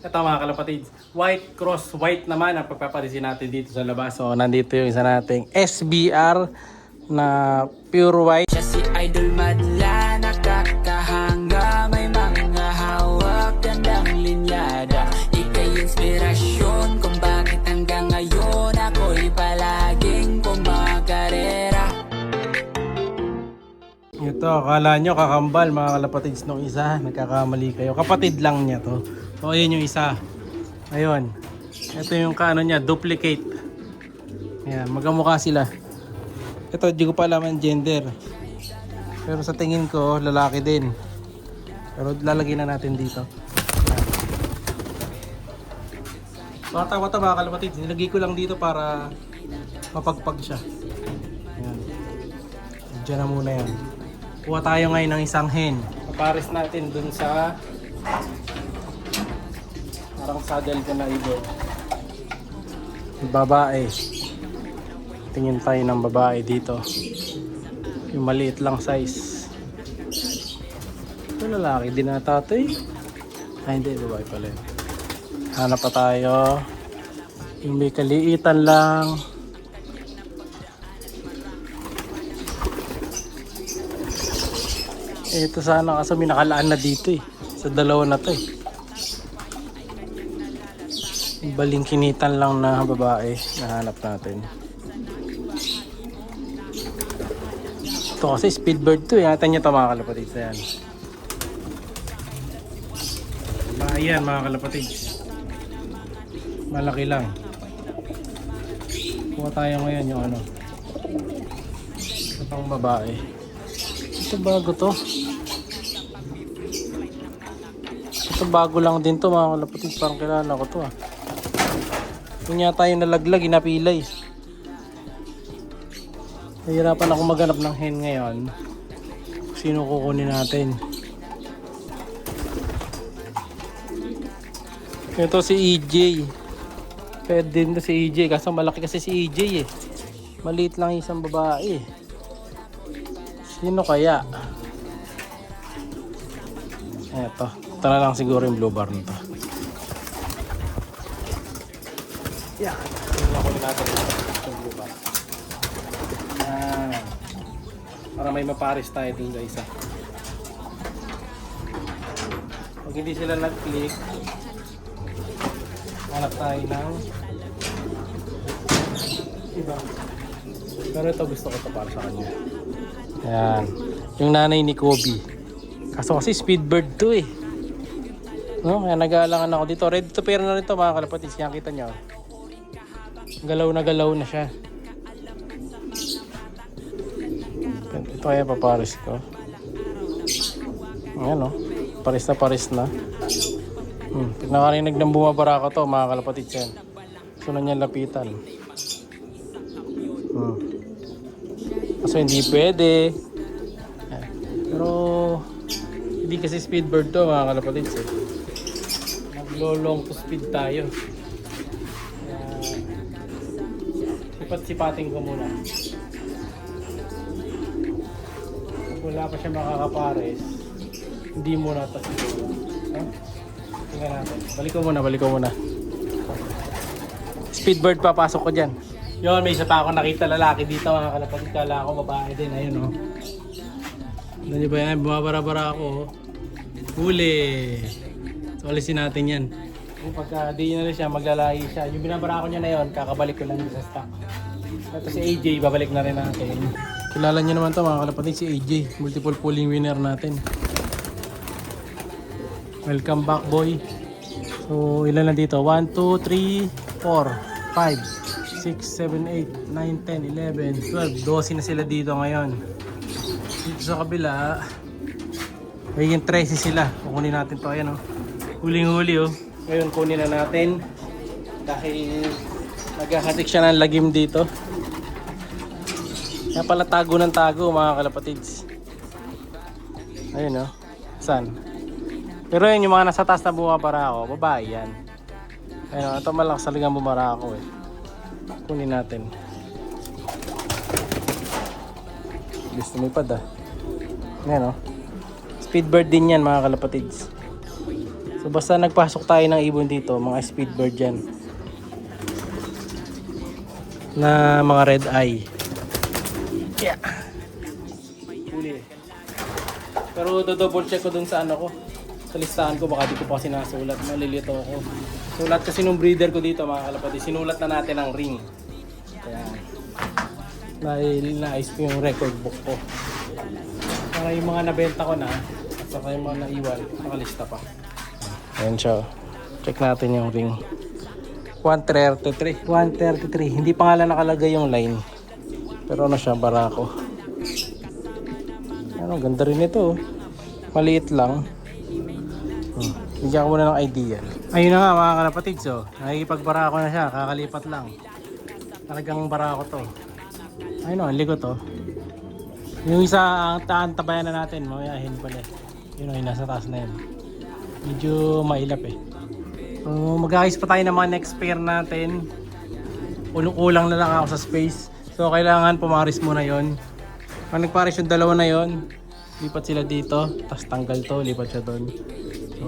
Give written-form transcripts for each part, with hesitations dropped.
Ito mga kalapatids, white cross white naman ang pagpapalisin natin dito sa labas. So nandito yung isa nating SBR na pure white. Siya si Idol Madla, nakakahanga, may mga hawak, gandang linyada. Ika'y inspirasyon kung bakit hanggang ngayon ako'y palaging kumakarera. Ito, akala nyo kakambal mga kalapatids nung isa, nagkakamali kayo. Kapatid lang niya to. So ayun yung isa. Ayun. Ito yung kaano niya, duplicate. Ayan, magkamukha sila. Ito, di ko pa alam ang gender. Pero sa tingin ko, lalaki din. Pero lalagyan na natin dito. Bata mga kalapatids, nilagay ko lang dito para mapagpag siya. Ayan. Diyan na muna yan. Kuha tayo ngayon ng isang hen. Papares natin dun sa parang saddle ko na ibon. Babae. Tingin tayo ng babae dito. Yung maliit lang size. Ito lalaki din ata ito eh. Ay hindi, babae pala yun. Hanap pa tayo. Yung may kaliitan lang. Ito sana kasi may nakalaan na dito eh. Sa dalawa na to eh. Balingkinitan lang na babae. Nahanap natin. Ito kasi speedbird to eh. Hatan nyo ito mga kalapatids. Ayan. Ayan mga kalapatids. Malaki lang. Kuha tayo ngayon yung ano. Ito pang babae. Ito bago to. Ito bago lang din to mga kalapatids. Parang kilala ko to ah. Yun yata yung nalaglag, inapilay. Nahihirapan ako maghanap ng hen ngayon. Sino kukunin natin? Ito si EJ. Pwede din to si EJ. Kaso malaki kasi si EJ eh. Maliit lang isang babae. Sino kaya? Eto. Ito na lang siguro yung blue bar nito. Yan. Tingnan ko natin yung blue bar. Yan. Para may mapares tayo dun guys ah. Pag hindi sila nag-click, hanap tayo ng iba. Pero ito gusto ko ito para sa kanya. Ayan. Yung nanay ni Kobe. Kaso kasi speedbird to eh. No? Kaya nag-aalangan ako dito. Ready to pair na rin ito mga kalapatids. Yan kita nyo. Galaw na siya. Ito kaya papares ko. Ayan o. Pares na. Pag nakarinig ng bumabara ko to mga kalapatids yan. Gusto na niya lapitan. Kaso hindi pwede. Pero hindi kasi speedbird to mga kalapatids eh. Maglo-long to speed tayo. Sipat-sipatin ko muna. Kung wala pa siya makakapares, hindi muna ito siguro. Tingnan natin. Balik ko muna. Speedbird papasok ko dyan. Yun, may isa pa ako nakita lalaki dito mga kalapatids. Kala ko babae din. Ayun o. Ano nyo ba yan? Bumabara-bara ako. Huli. So alisin natin yan. Pagka di na rin siya, maglalahi siya. Yung binabara ko niya na yun, kakabalik ko lang sa stock. Ito si AJ, babalik na rin natin. Kilala niyo naman to mga kalapatids, si AJ. Multiple pulling winner natin. Welcome back boy. So ilan na dito? 1, 2, 3, 4, 5, 6, 7, 8, 9, 10, 11, 12. 12 na sila dito ngayon. Dito sa kabila, ayun 13 sila. Kukunin natin to. Ayan o. Huling-huli o. Ngayon kunin na natin. Dahil naghahatik siya ng lagim dito. Kaya pala tago ng tago mga kalapatids. Ayun o. Saan? Pero yun yung mga nasa taas na bumabara ako. Babae yan. Ayun o. Ito malakas talagang bumara ako eh. Kunin natin. Bilis lumipad ah. Ayan o. Speedbird din yan mga kalapatids. So basta nagpasok tayo ng ibon dito, mga speedbird yan. Na mga red eye. Yeah. Huli. Pero double check ko dun sa ano ko. Sa listahan ko, baka di ko pa kasi nasulat. Malilito ako. Sulat kasi nung breeder ko dito mga kalapati. Sinulat na natin ang ring. Kaya nais ko yung record book ko. Para yung mga nabenta ko na at saka yung mga naiwan, nakalista pa. Ayan siya. Check natin yung ring. 133. 133. Hindi pa nga lang nakalagay yung line. Pero ano siya, barako. Ano, ganda rin ito. Maliit lang. Bigyan ko muna ng idea. Ayun na nga mga kalapatids. So, nakikipagbarako na siya. Kakalipat lang. Talagang barako to. Ayun o, ang ligot to. Yung isa ang tabayan na natin. Mamayahin pala. Yun o, yung nasa taas na yun. Medyo mailap eh. So, mag-ayos pa tayo ng mga next pair natin. Kulang na lang ako sa space. So, kailangan pumaris muna yon. Pag nagparis yung dalawa na yon, lipat sila dito. Tapos tanggal to, lipat siya doon. So,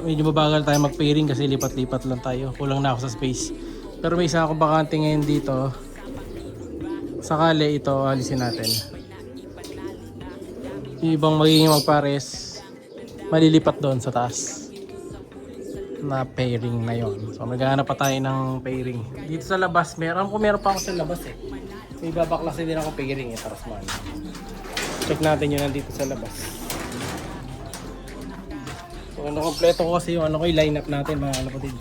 medyo mabagal tayo mag-pairing kasi lipat-lipat lang tayo. Kulang na ako sa space. Pero may isa akong bakante ngayon dito. Sakali ito, alisin natin. Yung ibang magiging magpares, malilipat doon sa taas. Na pairing na yon. So maghahanap pa tayo ng pairing. Dito sa labas, meron pa ako sa labas eh. May babaklasin din ako pairing eh, taras man. Check natin yun nandito sa labas. So ano, kompleto ko kasi yung ano ko, yung lineup natin mga kalapatid.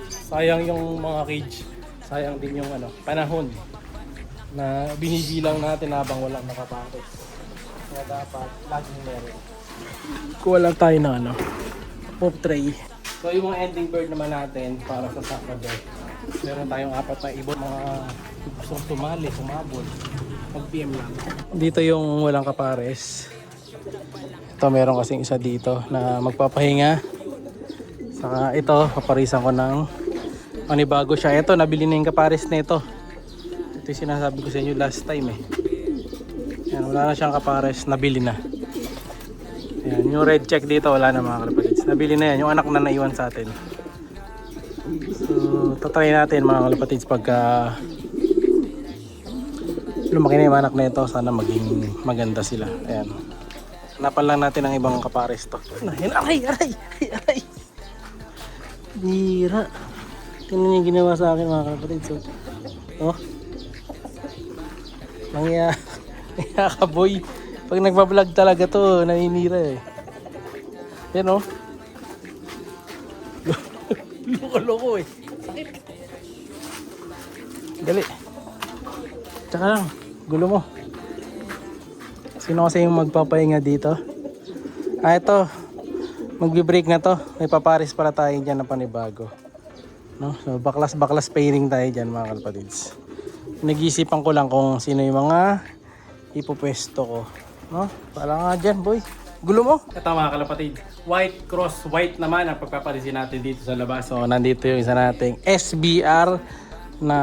Sayang yung mga cage. Sayang din yung ano, panahon na binibilang natin habang walang nakapares. Kaya dapat laging meron. Kuha lang tayo ng ano, pop tray. So yung mga ending bird naman natin para sa Saturday. Meron tayong 4 na ibon, mga gustong tumali, sumabol. Mag-PM lang. Dito yung walang kapares. Ito meron kasing isa dito na magpapahinga. Saka ito, paparisan ko ng panibago siya. Ito, nabili na yung kapares na ito. Ito yung sinasabi ko sa inyo last time eh. Yan, wala na siyang kapares, nabili na. Yan, yung red check dito wala na mga kalapatids. Nabili na yan, yung anak na naiwan sa atin. So, tatry natin mga kalapatids pagka lumaki na yung anak na ito. Sana maging maganda sila. Ayan. Hanapan lang natin ang ibang kapares to. Aray! Bira. Tingnan yung ginawa sa akin mga kalapatids. So, oh. Nangya ka boy. Pag nagpa-vlog talaga to, naninira eh. Yan o. Loko-loko eh. Sakit. Gali. Tsaka lang, gulo mo. Sino kasi yung magpapahinga dito? Ah, ito. Magbi-break na to. May paparis pala tayo dyan na panibago. No? So, baklas pairing tayo dyan mga kalapatids. Nag-iisipan ko lang kung sino yung mga ipopwesto ko. No? Pala nga dyan, boy. Gulo mo. Ito mga kalapatid. White cross white naman ang pagpaparisin natin dito sa labas. So, nandito yung isa nating SBR na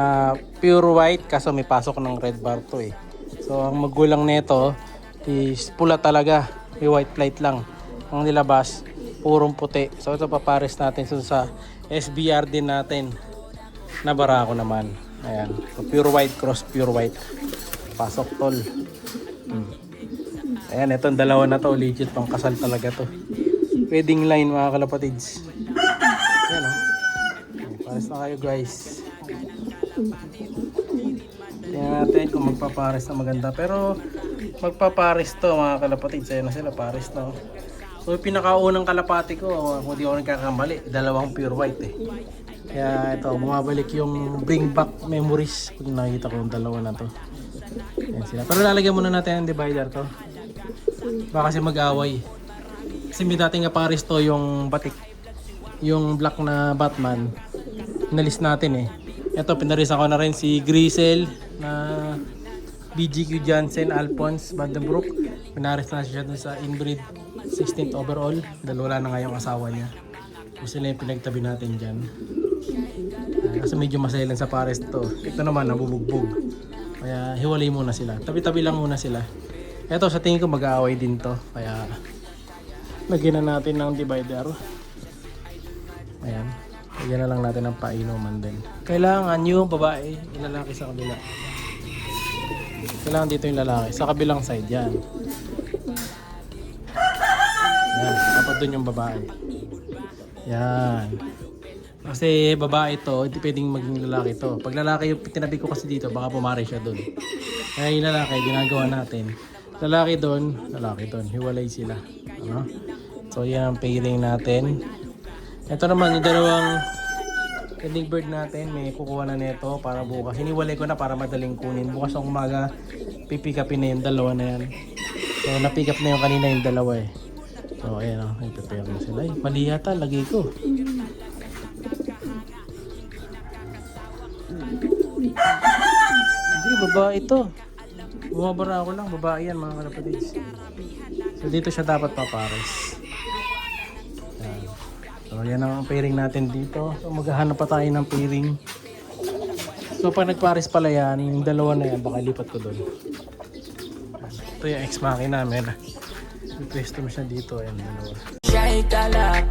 pure white. Kaso may pasok ng red bar to eh. So, ang magulang nito is pula talaga. May white light lang. Ang nilabas, purong puti. So, ito paparis natin sa SBR din natin. Na barako naman. Ayan. So, pure white cross pure white. Pasok tol. Ayan, itong dalawa na to, legit pang kasal talaga to. Wedding line mga kalapatids. Ayan o. Pares na kayo guys. Tingnan natin kung magpapares na maganda. Pero magpapares to mga kalapatids. Ayan na sila, pares na. So yung pinakaunang kalapati ko, kung di ako nagkakamali, dalawang pure white eh. Kaya ito, bumabalik yung bring back memories. Kung nakikita ko yung dalawa na to. Ayan sila. Pero lalagyan muna natin ang divider to. Baka kasi mag-away. Kasi may dating kapares to yung batik. Yung black na Batman. Inalis natin eh. Ito, pinarisan ko na rin si Grisel na BGQ Jansen Alphonse Vandenbroek. Pinaris na siya dun sa inbreed 16th overall. Dahil wala na nga yung asawa niya. Gusto na yung pinagtabi natin dyan. Kasi medyo masailan sa pares to. Ito naman, nabubugbog. Kaya hiwalay muna sila. Tabi-tabi lang muna sila. Ito sa tingin ko mag-aaway din to. Kaya lagyan na natin ng divider. Ayan. Lagyan na lang natin ng painuman din. Kailangan yung babae, yung lalaki sa kabila. Kailangan dito yung lalaki. Sa kabilang side, yan. Yan. Dapat dun yung babae. Yan. Kasi babae to, hindi pwedeng maging lalaki to. Pag lalaki yung tinabi ko kasi dito, baka pumari siya dun. Kaya yung lalaki, ginagawa natin. Lalaki dun. Hiwalay sila. Ano? So yan ang pairing natin. Ito naman yung dalawang ending bird natin. May kukuha na nito para bukas. Hiniwalay ko na para madaling kunin. Bukas ng umaga, pipick upin na yung dalawa na yan. So napick up na yung kanina yung dalawa eh. So ayan o, i-prepare na sila. Ay, mali yata, lagay ko. Hindi, babae ito. Bumabara ako lang, babae yan mga kalapatids. So dito siya dapat papares. Yan. So yan ang pairing natin dito. So maghahanap pa tayo ng pairing. So pag nagpares pala yan, yung dalawa na yan, baka lipat ko doon. Ito yung ex-machina namin. Request mo siya dito, ayan dalawa. Siya'y kalap